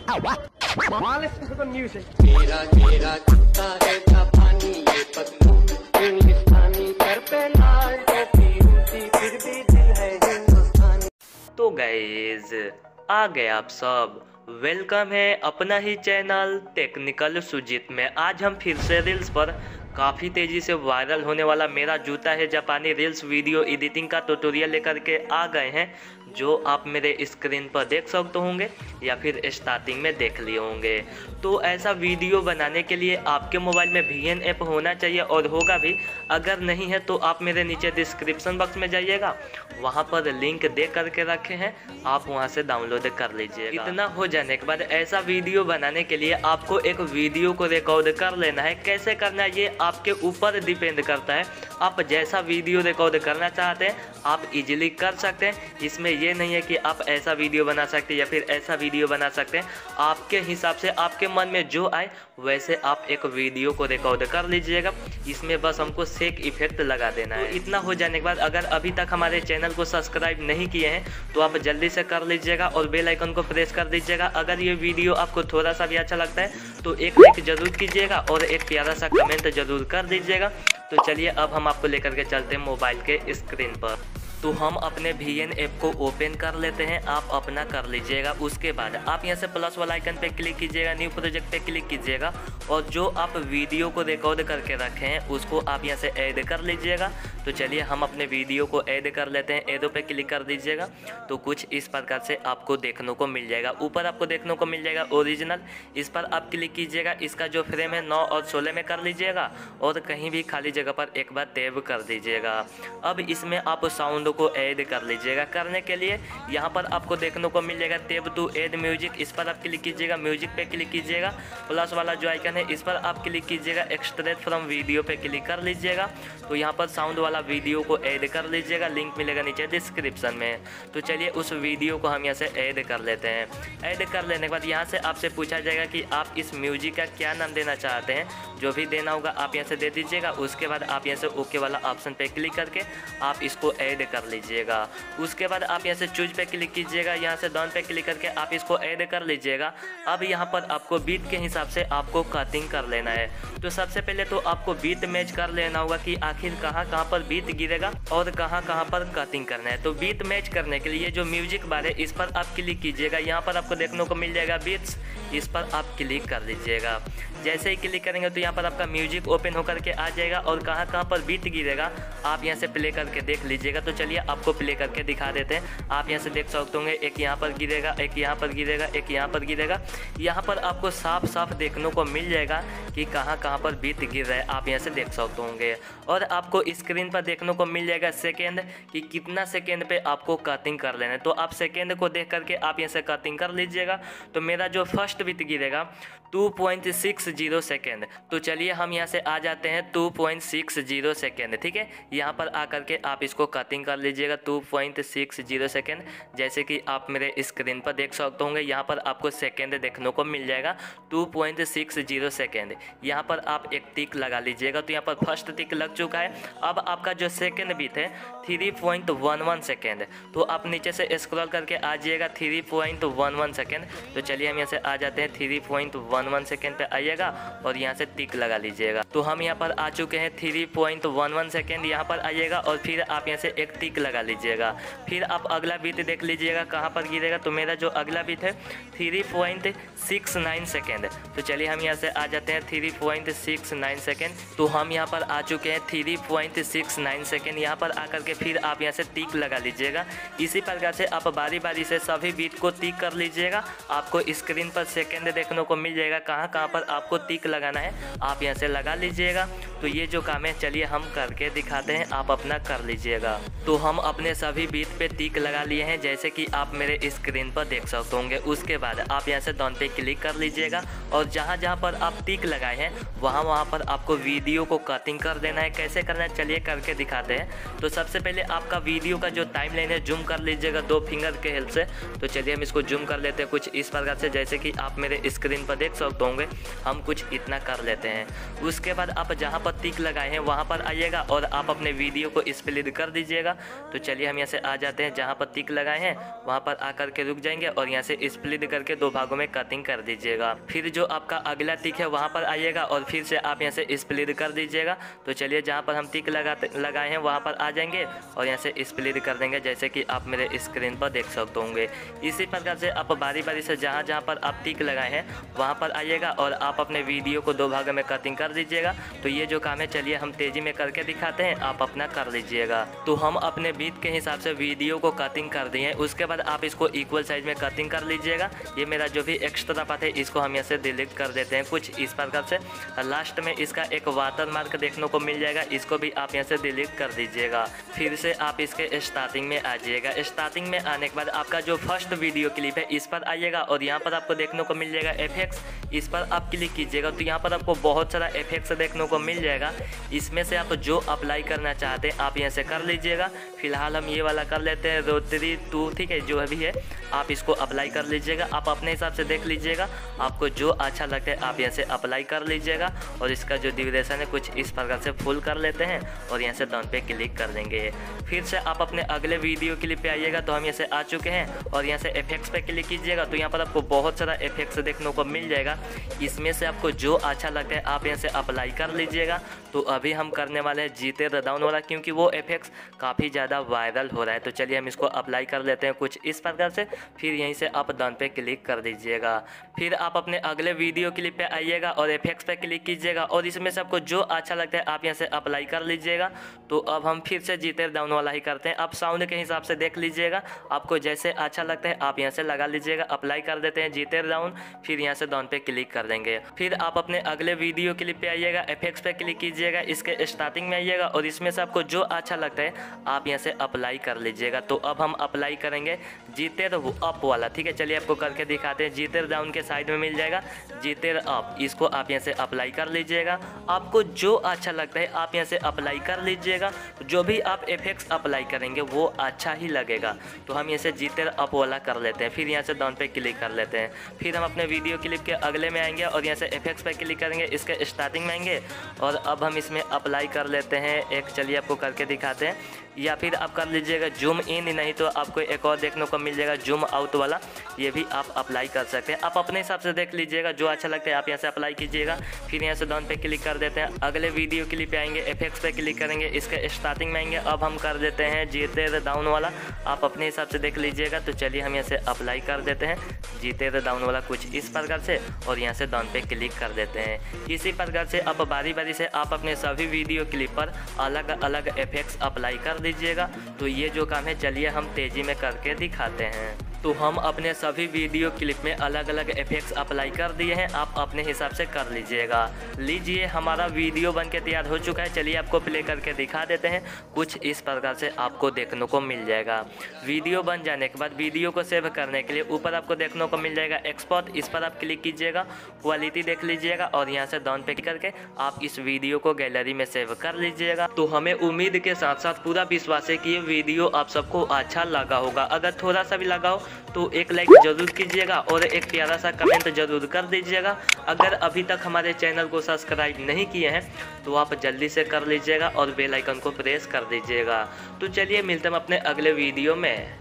मेरा जुता है जापानी, ये पतलू हिंदुस्तानी, सर पे लाल टोपी ऊंची, फिर भी दिल है हिंदुस्तानी। तो गाइज आ गए आप सब, वेलकम है अपना ही चैनल टेक्निकल सुजीत में। आज हम फिर से रील्स पर काफ़ी तेज़ी से वायरल होने वाला मेरा जूता है जापानी रील्स वीडियो एडिटिंग का ट्यूटोरियल लेकर के आ गए हैं, जो आप मेरे स्क्रीन पर देख सकते होंगे या फिर स्टार्टिंग में देख लिए होंगे। तो ऐसा वीडियो बनाने के लिए आपके मोबाइल में VN ऐप होना चाहिए और होगा भी। अगर नहीं है तो आप मेरे नीचे डिस्क्रिप्शन बॉक्स में जाइएगा, वहाँ पर लिंक दे करके रखे हैं, आप वहाँ से डाउनलोड कर लीजिएगा। इतना हो जाने के बाद ऐसा वीडियो बनाने के लिए आपको एक वीडियो को रिकॉर्ड कर लेना है। कैसे करना है ये आपके ऊपर डिपेंड करता है। आप जैसा वीडियो रिकॉर्ड करना चाहते हैं आप इजीली कर सकते हैं। इसमें ये नहीं है कि आप ऐसा वीडियो बना सकते हैं या फिर ऐसा वीडियो बना सकते हैं। आपके हिसाब से आपके मन में जो आए वैसे आप एक वीडियो को रिकॉर्ड कर लीजिएगा। इसमें बस हमको शेक इफेक्ट लगा देना है। तो इतना हो जाने के बाद अगर अभी तक हमारे चैनल को सब्सक्राइब नहीं किए हैं तो आप जल्दी से कर लीजिएगा और बेल आइकन को प्रेस कर दीजिएगा। अगर ये वीडियो आपको थोड़ा सा भी अच्छा लगता है तो एक लाइक जरूर कीजिएगा और एक प्यारा सा कमेंट जरूर कर दीजिएगा। तो चलिए अब हम आपको लेकर के चलते हैं मोबाइल के स्क्रीन पर। तो हम अपने VN ऐप को ओपन कर लेते हैं, आप अपना कर लीजिएगा। उसके बाद आप यहाँ से प्लस वाला आइकन पे क्लिक कीजिएगा, न्यू प्रोजेक्ट पे क्लिक कीजिएगा और जो आप वीडियो को रिकॉर्ड करके रखे हैं उसको आप यहाँ से ऐड कर लीजिएगा। तो चलिए हम अपने वीडियो को ऐड कर लेते हैं। एरो पे क्लिक कर दीजिएगा तो कुछ इस प्रकार से आपको देखने को मिल जाएगा। ऊपर आपको देखने को मिल जाएगा ओरिजिनल, इस पर आप क्लिक कीजिएगा। इसका जो फ्रेम है 9 और 16 में कर लीजिएगा और कहीं भी खाली जगह पर एक बार टैब कर दीजिएगा। अब इसमें आप साउंड को ऐड कर लीजिएगा। करने के लिए यहाँ पर आपको देखने को मिल जाएगा टैब टू ऐड म्यूजिक, इस पर आप क्लिक कीजिएगा। म्यूजिक पे क्लिक कीजिएगा, प्लस वाला जो आइकन है इस पर आप क्लिक कीजिएगा। एक्सट्रैक्ट फ्रॉम वीडियो पे क्लिक कर लीजिएगा। तो यहाँ पर साउंड वाला वीडियो को ऐड कर लीजिएगा, लिंक मिलेगा नीचे डिस्क्रिप्शन में। तो चलिए उस वीडियो को हम यहाँ से ऐड कर लेते हैं। ऐड कर लेने के बाद यहाँ से आपसे पूछा जाएगा कि आप इस म्यूजिक का क्या नाम देना चाहते हैं। जो भी देना होगा आप यहाँ से दे दीजिएगा। उसके बाद आप यहाँ से ओके वाला ऑप्शन पे क्लिक करके आप इसको ऐड कर लीजिएगा। उसके बाद आप यहाँ से चूज पे क्लिक कीजिएगा, यहाँ से डाउन पे क्लिक करके आप इसको ऐड कर लीजिएगा। अब यहाँ पर आपको बीट के हिसाब से आपको कटिंग कर लेना है। तो सबसे पहले तो आपको बीट मैच कर लेना होगा कि आखिर कहाँ पर बीट गिरेगा और कहाँ पर कटिंग करना है। तो बीट मैच करने के लिए जो म्यूजिक बार है इस पर आप क्लिक कीजिएगा। यहाँ पर आपको देखने को मिल जाएगा बीट्स, इस पर आप क्लिक कर लीजिएगा। जैसे ही क्लिक करेंगे तो यहाँ पर आपका म्यूजिक ओपन होकर के आ जाएगा और कहाँ पर बीट गिरेगा आप यहाँ से प्ले करके देख लीजिएगा। तो चलिए आपको प्ले करके दिखा देते हैं। आप यहाँ से देख सकते होंगे एक यहाँ पर गिरेगा, एक यहाँ पर गिरेगा, एक यहाँ पर गिरेगा। यहाँ पर आपको साफ देखने को मिल जाएगा कि कहाँ पर बीट गिर रहा है, आप यहाँ से देख सकते होंगे। और आपको स्क्रीन पर देखने को मिल जाएगा सेकेंड कि कितना सेकेंड पे आपको कटिंग कर लेना है। तो आप सेकेंड को देख करके आप यहाँ से कटिंग कर लीजिएगा। तो मेरा जो फर्स्ट बीट गिरेगा 2.60 सेकेंड। तो चलिए हम यहाँ से आ जाते हैं 2.60 सेकेंड, ठीक है। यहाँ पर आकर के आप इसको कटिंग कर लीजिएगा 2.60 सेकेंड। जैसे कि आप मेरे स्क्रीन पर देख सकते होंगे यहाँ पर आपको सेकेंड देखने को मिल जाएगा 2.60 सेकेंड। यहाँ पर आप एक टिक लगा लीजिएगा। तो यहाँ पर फर्स्ट टिक लग चुका है। अब आपका जो सेकेंड बीट है 3.11 सेकेंड। तो आप नीचे से स्क्रॉल करके आ जाइएगा 3.11 सेकेंड। तो चलिए हम यहाँ से आ जाते हैं 3.11 सेकेंड पे आइएगा और यहाँ से टिक लगा लीजिएगा। तो हम यहाँ पर आ चुके हैं 3.11 सेकेंड। यहाँ पर आइएगा और फिर आप यहाँ से एक टिक लगा लीजिएगा। फिर आप अगला बीट देख लीजिएगा कहाँ पर गिरेगा। तो मेरा जो अगला बीट है 3.69 सेकेंड। तो चलिए हम यहाँ से आ जाते हैं 3.69 सेकेंड। तो हम यहाँ पर आ चुके हैं 3.69 सेकेंड। यहाँ पर आकर के फिर आप यहाँ से टिक लगा लीजिएगा। इसी प्रकार से आप बारी बारी से सभी बीट को टिक कर लीजिएगा। आपको स्क्रीन पर सेकेंड देखने को मिल जाएगा कहाँ पर आपको टिक लगाना है, आप यहाँ से लगा लीजिएगा। तो ये जो काम है चलिए हम करके दिखाते हैं, आप अपना कर लीजिएगा। तो हम अपने सभी बीट पे टिक लगा लिए हैं जैसे कि आप मेरे स्क्रीन पर देख सकते होंगे। उसके बाद आप यहाँ से डाउन पे क्लिक कर लीजिएगा और जहाँ पर आप टिक लगाए हैं वहाँ पर आपको वीडियो को कटिंग कर देना है। कैसे करना है चलिए करके दिखाते हैं। तो सबसे पहले आपका वीडियो का जो टाइम लाइन है जूम कर लीजिएगा 2 फिंगर के हेल्प से। तो चलिए हम इसको जूम कर लेते हैं कुछ इस प्रकार से, जैसे कि आप मेरे स्क्रीन पर देख सकते होंगे। हम कुछ इतना कर लेते हैं। उसके बाद आप जहाँ पर टिक लगाए हैं वहाँ पर आइएगा और आप अपने वीडियो को स्प्लिट कर दीजिएगा। तो चलिए हम यहाँ से आ जाते हैं, जहाँ पर टिक लगाए हैं वहाँ पर आकर के रुक जाएंगे और यहाँ से स्प्लिट करके 2 भागों में कटिंग कर दीजिएगा। फिर जो आपका अगला टिक है वहाँ पर आइएगा और फिर से आप यहाँ से स्प्लिट कर दीजिएगा। तो चलिए जहाँ पर हम टिक लगाए हैं वहाँ पर आ जाएंगे और यहाँ से स्प्लिट कर देंगे, जैसे कि आप मेरे स्क्रीन पर देख सकते होंगे। इसी प्रकार से आप बारी बारी से जहाँ जहाँ पर आप टिक लगाए हैं वहाँ पर आइएगा और आप अपने वीडियो को 2 भागों में कटिंग कर दीजिएगा। तो ये जो काम है चलिए हम तेज़ी में करके दिखाते हैं, आप अपना कर लीजिएगा। तो हम अपने बीट के हिसाब से वीडियो को कटिंग कर दिए हैं, उसके बाद आप इसको इक्वल साइज में कटिंग कर लीजिएगा। ये मेरा जो भी एक्स्ट्रा पार्ट है इसको हम यहाँ से डिलीट कर देते हैं कुछ इस प्रकार से। लास्ट में इसका एक वाटर मार्क देखने को मिल जाएगा, इसको भी आप यहाँ से डिलीट कर दीजिएगा। फिर से आप इसके स्टार्टिंग में आ जाइएगा। स्टार्टिंग में आने के बाद आपका जो फर्स्ट वीडियो क्लिप है इस पर आइएगा और यहाँ पर आपको देखने को मिल जाएगा इफेक्ट्स, इस पर आप क्लिक कीजिएगा। तो यहाँ पर आपको बहुत सारा इफेक्ट्स देखने को मिल जाएगा, इसमें से आप जो अप्लाई करना चाहते हैं आप यहाँ से कर लीजिएगा। फिलहाल हम ये वाला कर लेते हैं रोटरी 2, ठीक है, जो भी है आप इसको अप्लाई कर लीजिएगा। आप अपने हिसाब से देख लीजिएगा, आपको जो अच्छा लगता है आप यहाँ से अप्लाई कर लीजिएगा। और इसका जो ड्यूरेशन है कुछ इस प्रकार से फुल कर लेते हैं और यहाँ से डन पे क्लिक कर देंगे। फिर से आप अपने अगले वीडियो क्लिप पे आइएगा। तो हम यहाँ से आ चुके हैं और यहाँ से इफेक्ट्स पे क्लिक कीजिएगा। तो यहाँ पर आपको बहुत सारा इफेक्ट्स देखने को मिल जाएगा, इसमें से आपको जो अच्छा लगता है आप यहाँ से अप्लाई कर लीजिएगा। तो अभी हम करने वाले हैं जीते द डाउन वाला, क्योंकि वो इफेक्ट्स काफ़ी ज़्यादा वायरल हो रहा है। तो चलिए हम इसको अप्लाई कर लेते हैं कुछ इस प्रकार से। फिर यहीं से आप डन पे क्लिक कर दीजिएगा। फिर आप अपने अगले वीडियो क्लिप पे आइएगा और इफेक्ट्स पे क्लिक कीजिएगा और इसमें से आपको जो अच्छा लगता है आप यहाँ से अप्लाई कर लीजिएगा। तो अब हम फिर से जीते डाउन वाला ही करते हैं। आप साउंड के हिसाब से देख लीजिएगा, आपको जैसे अच्छा लगता है आप यहाँ से लगा लीजिएगा। अप्लाई कर देते हैं जीते डाउन, फिर यहाँ से डाउन पे क्लिक कर देंगे। फिर आप अपने अगले वीडियो क्लिप पे आइएगा, इफेक्ट्स पे क्लिक कीजिएगा, इसके स्टार्टिंग में आइएगा और इसमें से आपको जो अच्छा लगता है आप यहाँ से अप्लाई कर लीजिएगा। तो अब हम अप्लाई करेंगे जीते अप वाला, ठीक है। चलिए आपको करके दिखाते हैं। जीते डाउन के साइड में मिल जाएगा जीते अप, इसको आप यहाँ से अप्लाई कर लीजिएगा। आपको जो अच्छा लगता है आप यहाँ से अप्लाई कर लीजिएगा। जो भी आप इफेक्ट्स अप्लाई करेंगे वो अच्छा ही लगेगा। तो हम यहाँ से जीते अप वाला कर लेते हैं, फिर यहाँ से डाउन पे क्लिक कर लेते हैं। फिर हम अपने वीडियो क्लिप के अगले में आएंगे और यहाँ से इफेक्ट्स पे क्लिक करेंगे, इसके स्टार्टिंग में आएंगे और अब हम इसमें अप्लाई कर लेते हैं एक। चलिए आपको करके दिखाते हैं, या फिर आप कर लीजिएगा जूम इन, नहीं तो आपको एक और देखने को मिल जाएगा जूम आउट वाला, ये भी आप अप्लाई कर सकते हैं। आप अपने हिसाब से देख लीजिएगा, जो अच्छा लगता है आप यहाँ से अप्लाई कीजिएगा। फिर यहाँ से डाउन पे क्लिक कर देते हैं। अगले वीडियो क्लिप पे आएंगे, इफेक्ट्स पे क्लिक करेंगे, इसके स्टार्टिंग में आएंगे। अब हम कर देते हैं जीते डाउन वाला, आप अपने हिसाब से देख लीजिएगा। तो चलिए हम यहाँ से अप्लाई कर देते हैं जीते डाउन वाला कुछ इस प्रकार से और यहाँ से डाउन पे क्लिक कर देते हैं। इसी प्रकार से अब बारी बारी से आप अपने सभी वीडियो क्लिप पर अलग अलग इफेक्ट्स अप्लाई कर दीजिएगा। तो ये जो काम है चलिए हम तेज़ी में करके दिखाते हैं। तो हम अपने सभी वीडियो क्लिप में अलग अलग इफेक्ट्स अप्लाई कर दिए हैं, आप अपने हिसाब से कर लीजिएगा। लीजिए हमारा वीडियो बन के तैयार हो चुका है। चलिए आपको प्ले करके दिखा देते हैं। कुछ इस प्रकार से आपको देखने को मिल जाएगा। वीडियो बन जाने के बाद वीडियो को सेव करने के लिए ऊपर आपको देखने को मिल जाएगा एक्सपोर्ट, इस पर आप क्लिक कीजिएगा, क्वालिटी देख लीजिएगा और यहाँ से डाउन पे क्लिक करके आप इस वीडियो को गैलरी में सेव कर लीजिएगा। तो हमें उम्मीद के साथ साथ पूरा विश्वास है कि ये वीडियो आप सबको अच्छा लगा होगा। अगर थोड़ा सा भी लगा हो तो एक लाइक जरूर कीजिएगा और एक प्यारा सा कमेंट जरूर कर दीजिएगा। अगर अभी तक हमारे चैनल को सब्सक्राइब नहीं किए हैं तो आप जल्दी से कर लीजिएगा और बेल आइकन को प्रेस कर दीजिएगा। तो चलिए मिलते हैं अपने अगले वीडियो में।